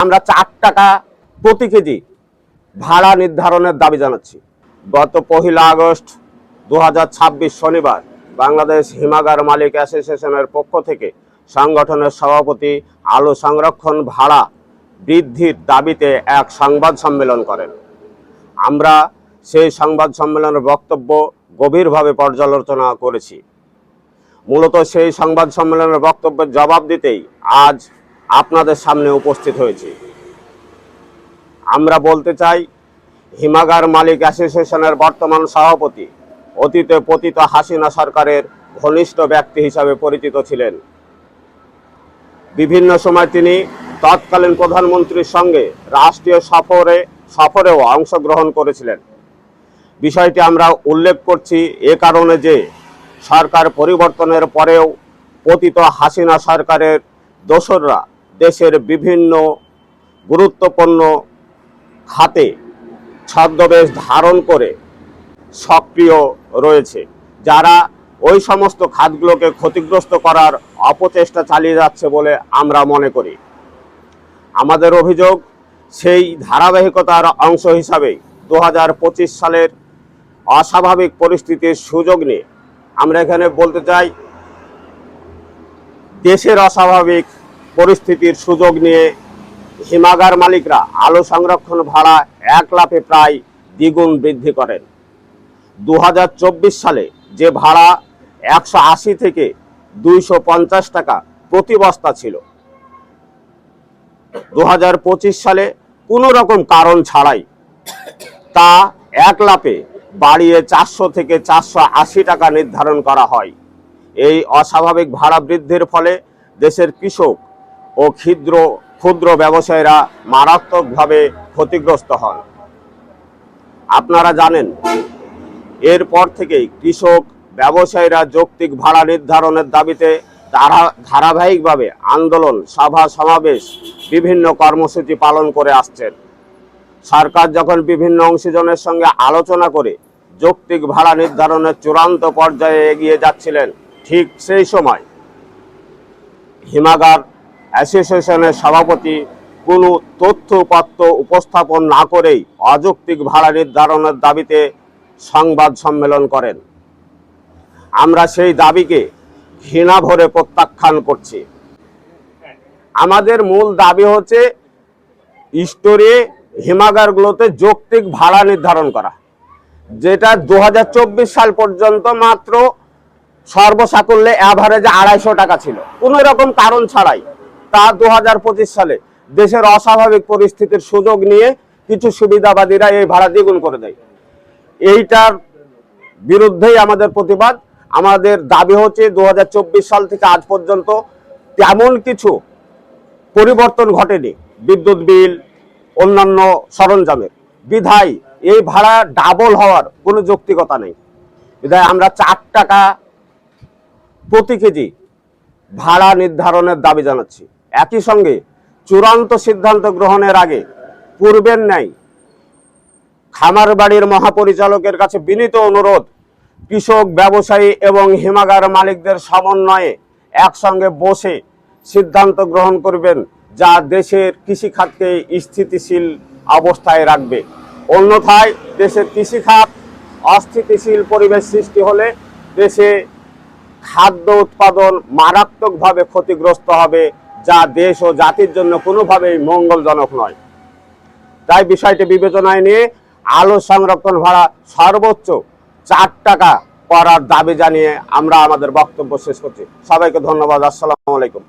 আমরা 4 টাকা প্রতি কেজি ভাড়া নির্ধারণের দাবি জানাচ্ছি। গত 1 আগস্ট 2026 শনিবার বাংলাদেশ হিমাগার মালিক অ্যাসোসিয়েশনের পক্ষ থেকে সংগঠনের সভাপতি আলু সংরক্ষণ ভাড়া বৃদ্ধির দাবিতে এক সংবাদ সম্মেলন করেন। আমরা সেই সংবাদ সম্মেলনের বক্তব্য গভীরভাবে পর্যালোচনা করেছি। মূলত সেই সংবাদ সম্মেলনের বক্তব্যের জবাব দিতেই আজ আপনাদের সামনে উপস্থিত হয়েছি। আমরা বলতে চাই, হিমাগার মালিক অ্যাসোসিয়েশনের বর্তমান সভাপতি অতীতে পতিত হাসিনা সরকারের ঘনিষ্ঠ ব্যক্তি হিসাবে পরিচিত ছিলেন। বিভিন্ন সময় তিনি তৎকালীন প্রধানমন্ত্রীর সঙ্গে রাষ্ট্রীয় সফরেও অংশগ্রহণ করেছিলেন। বিষয়টি আমরা উল্লেখ করছি এ কারণে যে সরকার পরিবর্তনের পরেও পতিত হাসিনা সরকারের দোসররা দেশের বিভিন্ন গুরুত্বপূর্ণ খাতে ছদ্মবেশ ধারণ করে সক্রিয় রয়েছে, যারা ওই সমস্ত খাতগুলোকে ক্ষতিগ্রস্ত করার অপচেষ্টা চালিয়ে যাচ্ছে বলে আমরা মনে করি। আমাদের অভিযোগ, সেই ধারাবাহিকতার অংশ হিসাবে 2025 সালের অস্বাভাবিক পরিস্থিতির সুযোগ নিয়ে আমরা এখানে বলতে চাই, দেশের অস্বাভাবিক পরিস্থিতির সুযোগ নিয়ে হিমাগার মালিকরা আলু সংরক্ষণ ভাড়া 1 লাফে প্রায় দ্বিগুণ বৃদ্ধি করেন। 2024 সালে যে ভাড়া 180 থেকে 250 টাকা প্রতি বস্তা ছিল, 2025 সালে কোনো রকম কারণ ছাড়াই তা 1 লাফে বাড়িয়ে 400 থেকে 480 টাকা নির্ধারণ করা হয়। এই অস্বাভাবিক ভাড়া বৃদ্ধির ফলে দেশের কৃষক ও ক্ষুদ্র ব্যবসায়ীরা মারাত্মকভাবে ক্ষতিগ্রস্ত হন। আপনারা জানেন, এরপর থেকেই কৃষক ব্যবসায়ীরা যৌক্তিক ভাড়া নির্ধারণের দাবিতে ধারাবাহিকভাবে আন্দোলন, সভা সমাবেশ, বিভিন্ন কর্মসূচি পালন করে আসছেন। সরকার যখন বিভিন্ন অংশীজনের সঙ্গে আলোচনা করে যৌক্তিক ভাড়া নির্ধারণের চূড়ান্ত পর্যায়ে এগিয়ে যাচ্ছিলেন, ঠিক সেই সময় হিমাগার অ্যাসোসিয়েশনের সভাপতি কোনো তথ্যপত্র উপস্থাপন না করেই অযৌক্তিক ভাড়া নির্ধারণের দাবিতে সংবাদ সম্মেলন করেন। আমরা সেই দাবিকে ঘৃণা ভরে প্রত্যাখ্যান করছি। আমাদের মূল দাবি হচ্ছে স্টোরে হিমাগারগুলোতে যৌক্তিক ভাড়া নির্ধারণ করা, যেটা 2024 সাল পর্যন্ত মাত্র সর্বসাকুল্যে অ্যাভারেজে 250 টাকা ছিল, কোনো রকম কারণ ছাড়াই। তা 2025 সালে দেশের অস্বাভাবিক পরিস্থিতির সুযোগ নিয়ে কিছু সুবিধাবাদীরা এই ভাড়া দ্বিগুণ করে দেয়। এইটার বিরুদ্ধেই আমাদের প্রতিবাদ। আমাদের দাবি হচ্ছে 2024 সাল থেকে আজ পর্যন্ত তেমন কিছু পরিবর্তন ঘটেনি বিদ্যুৎ বিল, অন্যান্য সরঞ্জামের, বিধায় এই ভাড়া ডাবল হওয়ার কোনো যৌক্তিকতা নেই। বিধায় আমরা 4 টাকা প্রতি কেজি ভাড়া নির্ধারণের দাবি জানাচ্ছি। একই সঙ্গে চূড়ান্ত সিদ্ধান্ত গ্রহণের আগে পূর্বের ন্যায় খামারবাড়ির মহাপরিচালকের কাছে বিনীত অনুরোধ, কৃষক, ব্যবসায়ী এবং হিমাগার মালিকদের সমন্বয়ে একসঙ্গে বসে সিদ্ধান্ত গ্রহণ করবেন, যা দেশের কৃষিখাতকে স্থিতিশীল অবস্থায় রাখবে। অন্যথায় দেশের কৃষিখাত অস্থিতিশীল পরিবেশ সৃষ্টি হলে দেশে খাদ্য উৎপাদন মারাত্মকভাবে ক্ষতিগ্রস্ত হবে, যা দেশ ও জাতির জন্য কোনোভাবেই মঙ্গলজনক নয়। তাই বিষয়টি বিবেচনায় নিয়ে আলু সংরক্ষণ ভাড়া সর্বোচ্চ 4 টাকা করার দাবি জানিয়ে আমরা আমাদের বক্তব্য শেষ করছি। সবাইকে ধন্যবাদ। আসসালামু আলাইকুম।